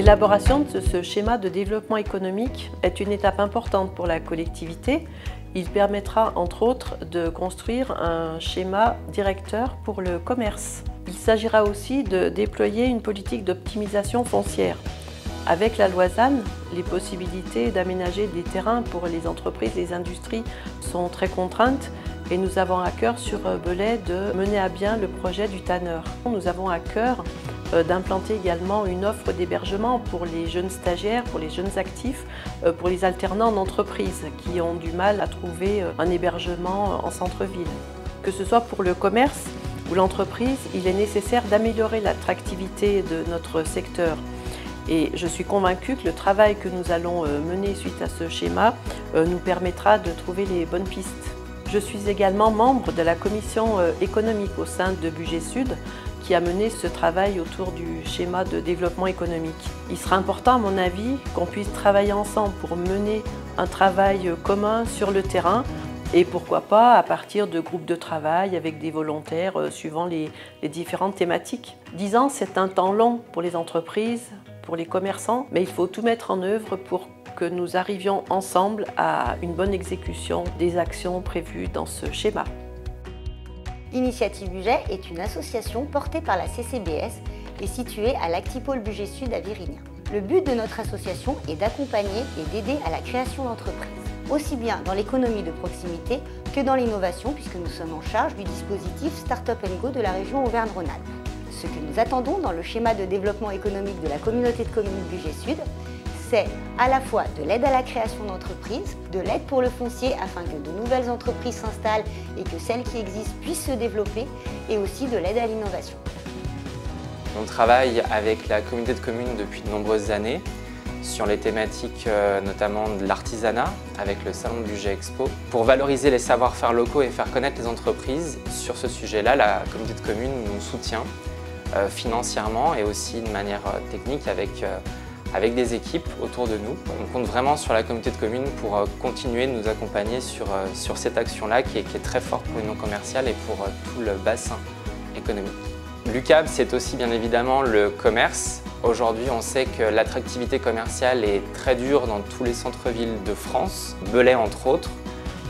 L'élaboration de ce schéma de développement économique est une étape importante pour la collectivité. Il permettra entre autres de construire un schéma directeur pour le commerce. Il s'agira aussi de déployer une politique d'optimisation foncière. Avec la loi ZAN, les possibilités d'aménager des terrains pour les entreprises et les industries sont très contraintes et nous avons à cœur sur Belay de mener à bien le projet du tanneur. Nous avons à cœur d'implanter également une offre d'hébergement pour les jeunes stagiaires, pour les jeunes actifs, pour les alternants en entreprise qui ont du mal à trouver un hébergement en centre-ville. Que ce soit pour le commerce ou l'entreprise, il est nécessaire d'améliorer l'attractivité de notre secteur. Et je suis convaincue que le travail que nous allons mener suite à ce schéma nous permettra de trouver les bonnes pistes. Je suis également membre de la commission économique au sein de Budget Sud qui a mené ce travail autour du schéma de développement économique. Il sera important, à mon avis, qu'on puisse travailler ensemble pour mener un travail commun sur le terrain et pourquoi pas à partir de groupes de travail avec des volontaires suivant les différentes thématiques. 10 ans, c'est un temps long pour les entreprises, pour les commerçants, mais il faut tout mettre en œuvre pour que nous arrivions ensemble à une bonne exécution des actions prévues dans ce schéma. Initiative Budget est une association portée par la CCBS et située à l'Actipôle Budget Sud à Virignan. Le but de notre association est d'accompagner et d'aider à la création d'entreprises, aussi bien dans l'économie de proximité que dans l'innovation, puisque nous sommes en charge du dispositif Startup & Go de la région Auvergne-Rhône-Alpes. Ce que nous attendons dans le schéma de développement économique de la communauté de communes Budget Sud, c'est à la fois de l'aide à la création d'entreprises, de l'aide pour le foncier afin que de nouvelles entreprises s'installent et que celles qui existent puissent se développer, et aussi de l'aide à l'innovation. On travaille avec la communauté de communes depuis de nombreuses années sur les thématiques notamment de l'artisanat avec le Salon Budget Expo. Pour valoriser les savoir-faire locaux et faire connaître les entreprises, sur ce sujet-là, la communauté de communes nous soutient financièrement et aussi de manière technique avec des équipes autour de nous. On compte vraiment sur la communauté de communes pour continuer de nous accompagner sur cette action-là qui est très forte pour l'union commerciale et pour tout le bassin économique. L'UCAB, c'est aussi bien évidemment le commerce. Aujourd'hui, on sait que l'attractivité commerciale est très dure dans tous les centres-villes de France, Belay entre autres.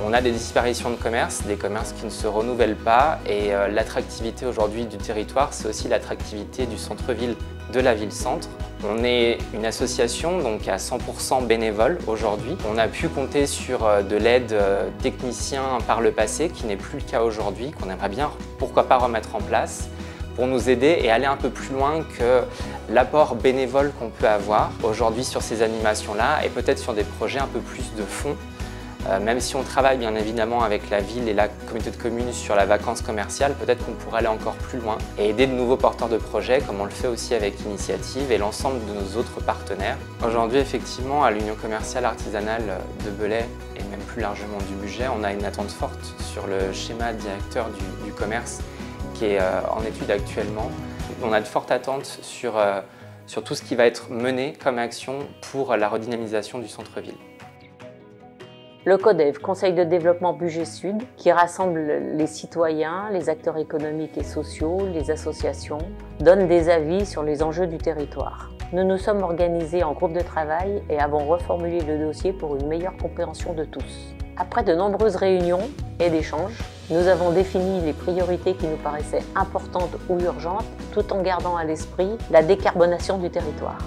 On a des disparitions de commerces, des commerces qui ne se renouvellent pas et l'attractivité aujourd'hui du territoire, c'est aussi l'attractivité du centre-ville, de la ville-centre. On est une association donc à 100% bénévole aujourd'hui. On a pu compter sur de l'aide technicien par le passé, qui n'est plus le cas aujourd'hui, qu'on aimerait bien, pourquoi pas, remettre en place pour nous aider et aller un peu plus loin que l'apport bénévole qu'on peut avoir aujourd'hui sur ces animations-là et peut-être sur des projets un peu plus de fond. Même si on travaille bien évidemment avec la ville et la communauté de communes sur la vacance commerciale, peut-être qu'on pourrait aller encore plus loin et aider de nouveaux porteurs de projets, comme on le fait aussi avec Initiative et l'ensemble de nos autres partenaires. Aujourd'hui, effectivement, à l'Union commerciale artisanale de Belay et même plus largement du budget, on a une attente forte sur le schéma directeur du commerce qui est en étude actuellement. On a de fortes attentes sur tout ce qui va être mené comme action pour la redynamisation du centre-ville. Le CODEV, Conseil de développement Budget Sud, qui rassemble les citoyens, les acteurs économiques et sociaux, les associations, donne des avis sur les enjeux du territoire. Nous nous sommes organisés en groupe de travail et avons reformulé le dossier pour une meilleure compréhension de tous. Après de nombreuses réunions et d'échanges, nous avons défini les priorités qui nous paraissaient importantes ou urgentes, tout en gardant à l'esprit la décarbonation du territoire.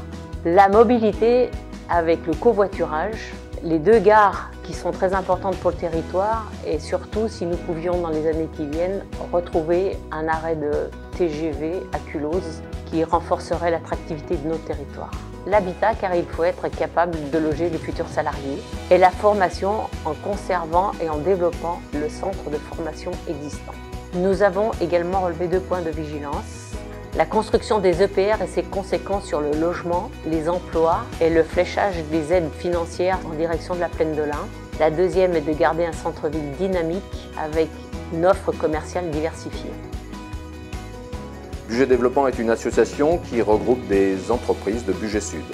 La mobilité avec le covoiturage, les 2 gares qui sont très importantes pour le territoire et surtout, si nous pouvions dans les années qui viennent, retrouver un arrêt de TGV à Culose qui renforcerait l'attractivité de nos territoires. L'habitat, car il faut être capable de loger les futurs salariés, et la formation en conservant et en développant le centre de formation existant. Nous avons également relevé 2 points de vigilance. La construction des EPR et ses conséquences sur le logement, les emplois et le fléchage des aides financières en direction de la plaine de l'Ain. La deuxième est de garder un centre-ville dynamique avec une offre commerciale diversifiée. Budget Développement est une association qui regroupe des entreprises de Budget Sud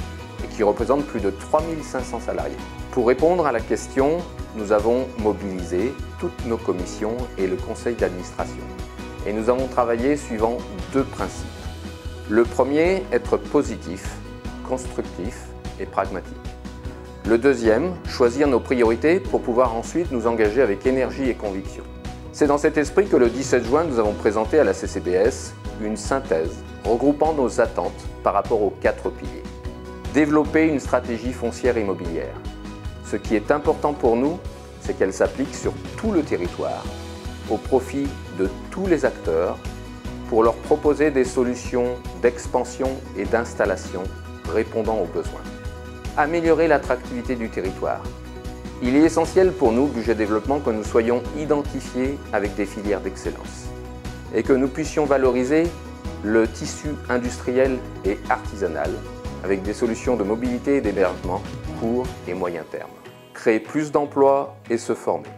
et qui représente plus de 3500 salariés. Pour répondre à la question, nous avons mobilisé toutes nos commissions et le conseil d'administration. Et nous avons travaillé suivant 2 principes. Le premier, être positif constructif et pragmatique. Le deuxième, choisir nos priorités pour pouvoir ensuite nous engager avec énergie et conviction. C'est dans cet esprit que le 17 juin, nous avons présenté à la CCBS une synthèse regroupant nos attentes par rapport aux 4 piliers. Développer une stratégie foncière immobilière. Ce qui est important pour nous, c'est qu'elle s'applique sur tout le territoire, au profit de tous les acteurs, pour leur proposer des solutions d'expansion et d'installation répondant aux besoins. Améliorer l'attractivité du territoire. Il est essentiel pour nous, Budget Développement, que nous soyons identifiés avec des filières d'excellence et que nous puissions valoriser le tissu industriel et artisanal avec des solutions de mobilité et d'hébergement court et moyen terme. Créer plus d'emplois et se former.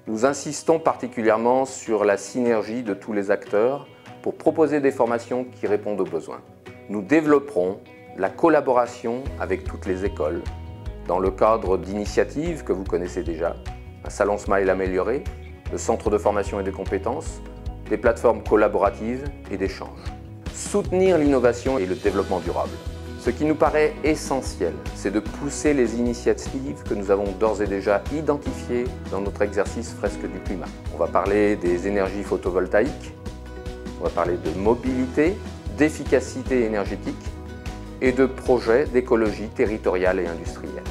Nous insistons particulièrement sur la synergie de tous les acteurs pour proposer des formations qui répondent aux besoins. Nous développerons la collaboration avec toutes les écoles dans le cadre d'initiatives que vous connaissez déjà, un salon Smile amélioré, le centre de formation et de compétences, des plateformes collaboratives et d'échanges. Soutenir l'innovation et le développement durable. Ce qui nous paraît essentiel, c'est de pousser les initiatives que nous avons d'ores et déjà identifiées dans notre exercice Fresque du climat. On va parler des énergies photovoltaïques, on va parler de mobilité, d'efficacité énergétique et de projets d'écologie territoriale et industrielle.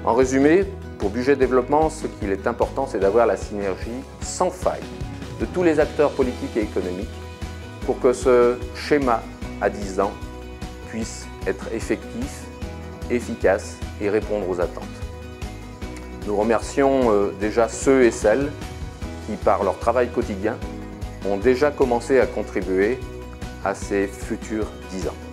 En résumé, pour Budget Développement, ce qu'il est important, c'est d'avoir la synergie sans faille de tous les acteurs politiques et économiques pour que ce schéma à 10 ans puisse être effectif, efficace et répondre aux attentes. Nous remercions déjà ceux et celles qui, par leur travail quotidien, ont déjà commencé à contribuer à ces futurs 10 ans.